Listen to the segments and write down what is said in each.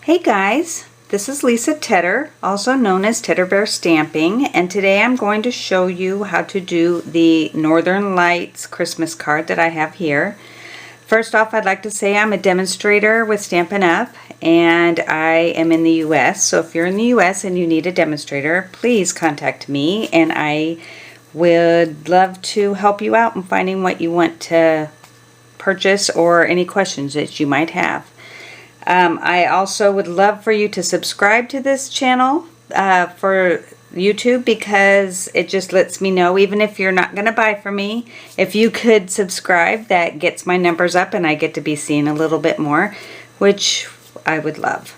Hey guys, this is Lisa Tedder, also known as Tedder Bear Stamping, and today I'm going to show you how to do the Northern Lights Christmas card that I have here. First off, I'd like to say I'm a demonstrator with Stampin' Up! And I am in the US, so if you're in the US and you need a demonstrator, please contact me and I would love to help you out in finding what you want to purchase or any questions that you might have. I also would love for you to subscribe to this channel for YouTube, because it just lets me know, even if you're not going to buy from me, if you could subscribe, that gets my numbers up and I get to be seen a little bit more, which I would love.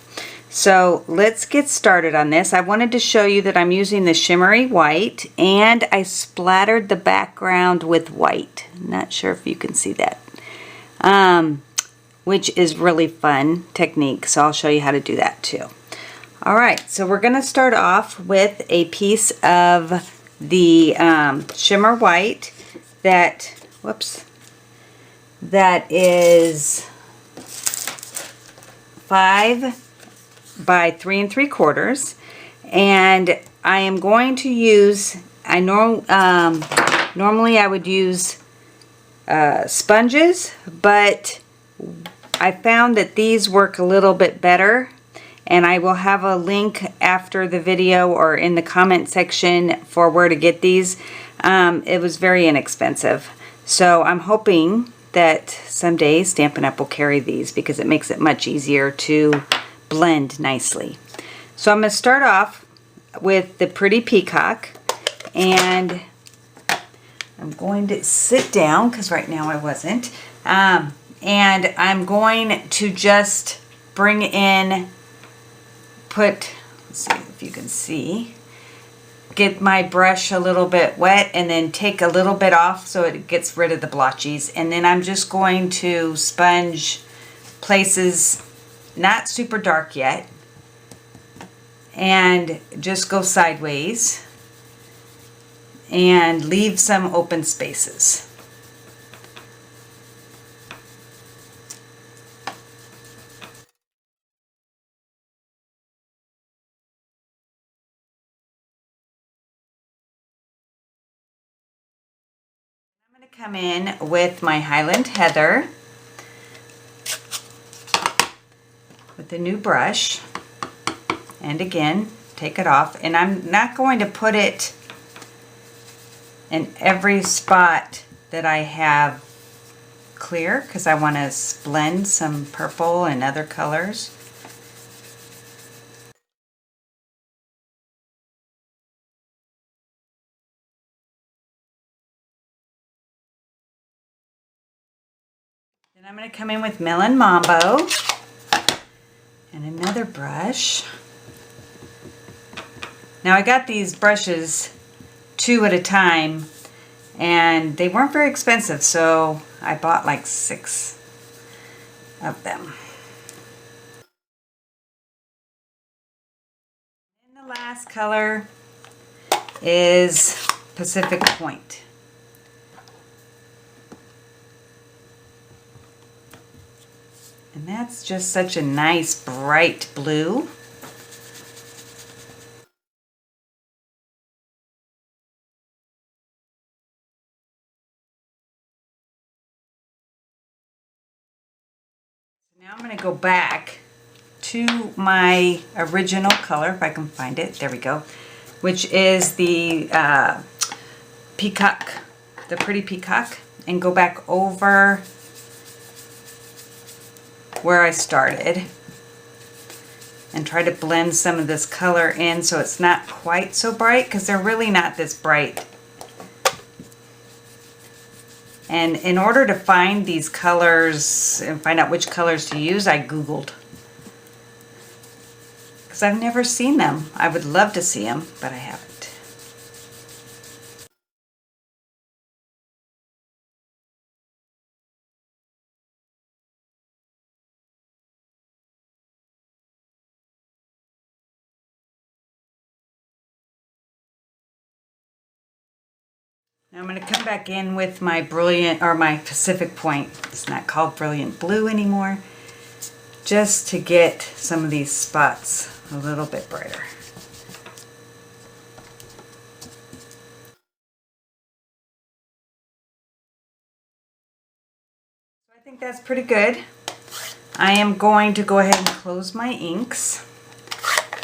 So let's get started on this. I wanted to show you that I'm using the shimmery white and I splattered the background with white. Not sure if you can see that. Which is really fun technique, so I'll show you how to do that too. Alright, so we're going to start off with a piece of the shimmer white that is 5 by 3 3/4, and I am going to use, normally I would use sponges, but I found that these work a little bit better, and I will have a link after the video or in the comment section for where to get these. It was very inexpensive, so I'm hoping that someday Stampin' Up! Will carry these because it makes it much easier to blend nicely. So I'm going to start off with the Pretty Peacock, and I'm going to sit down because right now I wasn't. And I'm going to just bring in, let's see if you can see, get my brush a little bit wet and then take a little bit off so it gets rid of the blotchies. And then I'm just going to sponge places not super dark yet and just go sideways and leave some open spaces. I'm going to come in with my Highland Heather with the new brush, and again take it off, and I'm not going to put it in every spot that I have clear because I want to blend some purple and other colors. Then I'm going to come in with Melon Mambo and another brush. Now I got these brushes 2 at a time and they weren't very expensive, so I bought like 6 of them. And the last color is Pacific Point. And that's just such a nice bright blue. So now I'm going to go back to my original color, if I can find it. There we go. Which is the peacock, the Pretty Peacock, and go back over where I started and try to blend some of this color in so it's not quite so bright, because they're really not this bright. And in order to find these colors and find out which colors to use, I Googled, because I've never seen them. I would love to see them, but I haven't. Now I'm going to come back in with my Brilliant, or my Pacific Point. It's not called Brilliant Blue anymore. just to get some of these spots a little bit brighter. I think that's pretty good. I am going to go ahead and close my inks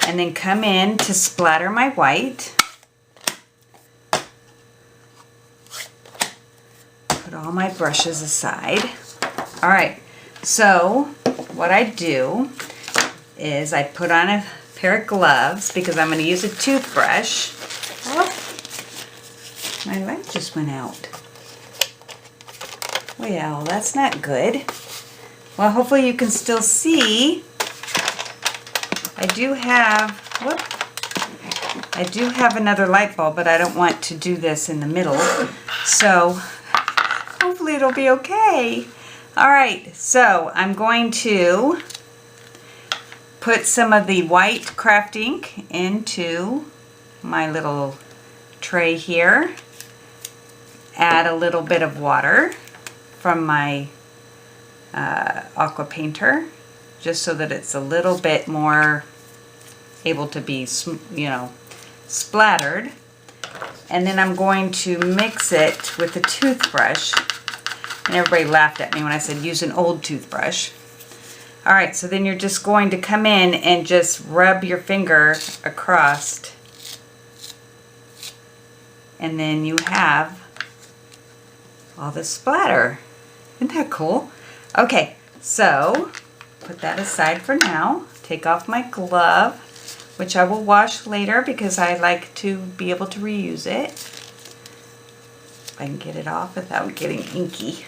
and then come in to splatter my white. Put all my brushes aside. All right, so what I do is I put on a pair of gloves because I'm going to use a toothbrush. Oh, my light just went out. Well, that's not good. Well, hopefully you can still see. I do have another light bulb, but I don't want to do this in the middle. So hopefully it'll be okay. All right, so I'm going to put some of the white craft ink into my little tray here. Add a little bit of water from my aqua painter, just so that it's a little bit more able to be, splattered. And then I'm going to mix it with a toothbrush. And everybody laughed at me when I said use an old toothbrush. All right, so then you're just going to come in and just rub your finger across. And then you have all this splatter. Isn't that cool? Okay, so put that aside for now. Take off my glove, which I will wash later because I like to be able to reuse it. If I can get it off without getting inky.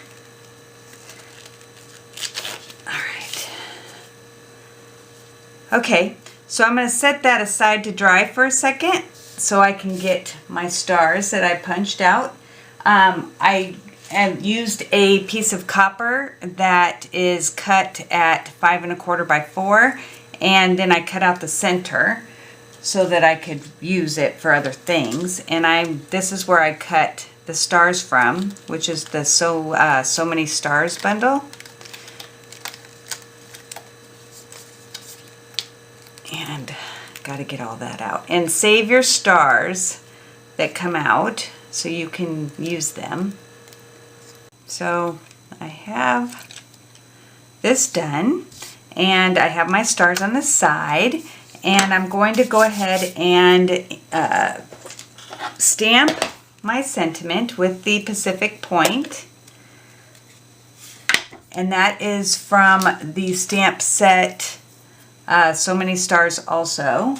All right. Okay, so I'm going to set that aside to dry for a second so I can get my stars that I punched out. I used a piece of copper that is cut at 5 1/4 by 4, and then I cut out the center so that I could use it for other things. And this is where I cut the stars from, which is the So Many Stars bundle. And got to get all that out. And save your stars that come out so you can use them. So I have this done, and I have my stars on the side, and I'm going to go ahead and stamp my sentiment with the Pacific Point, and that is from the stamp set So Many Stars also.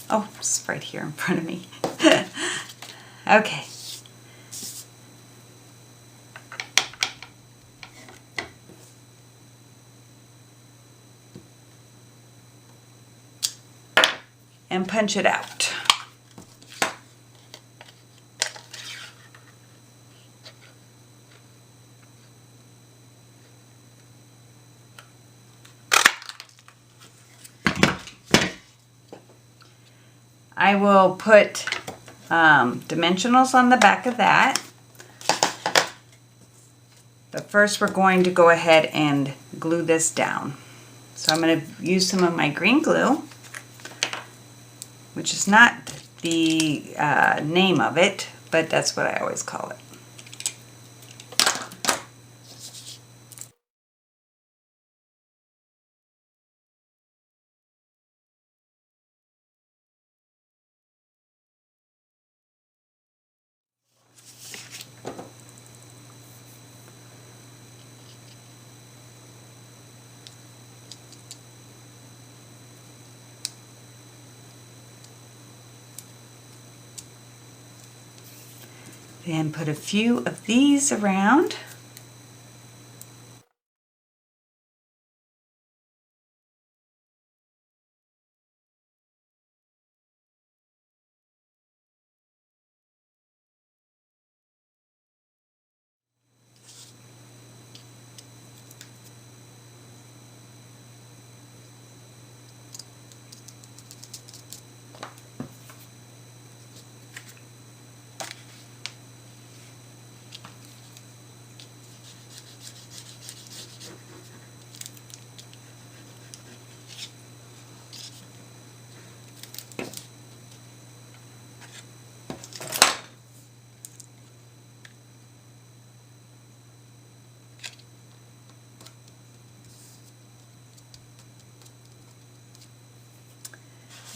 Oh, it's right here in front of me. Okay. And punch it out. I will put dimensionals on the back of that. But first we're going to go ahead and glue this down. So I'm going to use some of my green glue, which is not the name of it, but that's what I always call it. Then put a few of these around.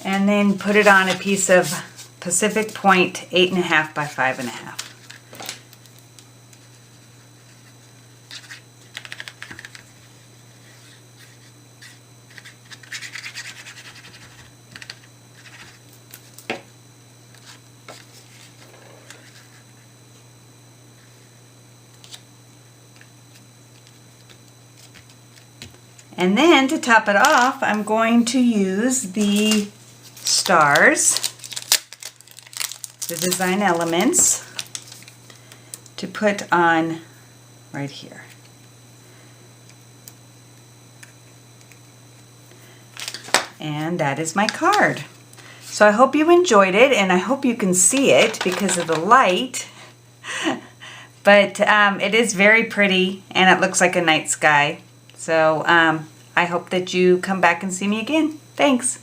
And then put it on a piece of Pacific Point 8.5 by 5.5. And then to top it off, I'm going to use the stars, the design elements, to put on right here. And that is my card. So I hope you enjoyed it, and I hope you can see it because of the light. But it is very pretty, and it looks like a night sky. So I hope that you come back and see me again. Thanks.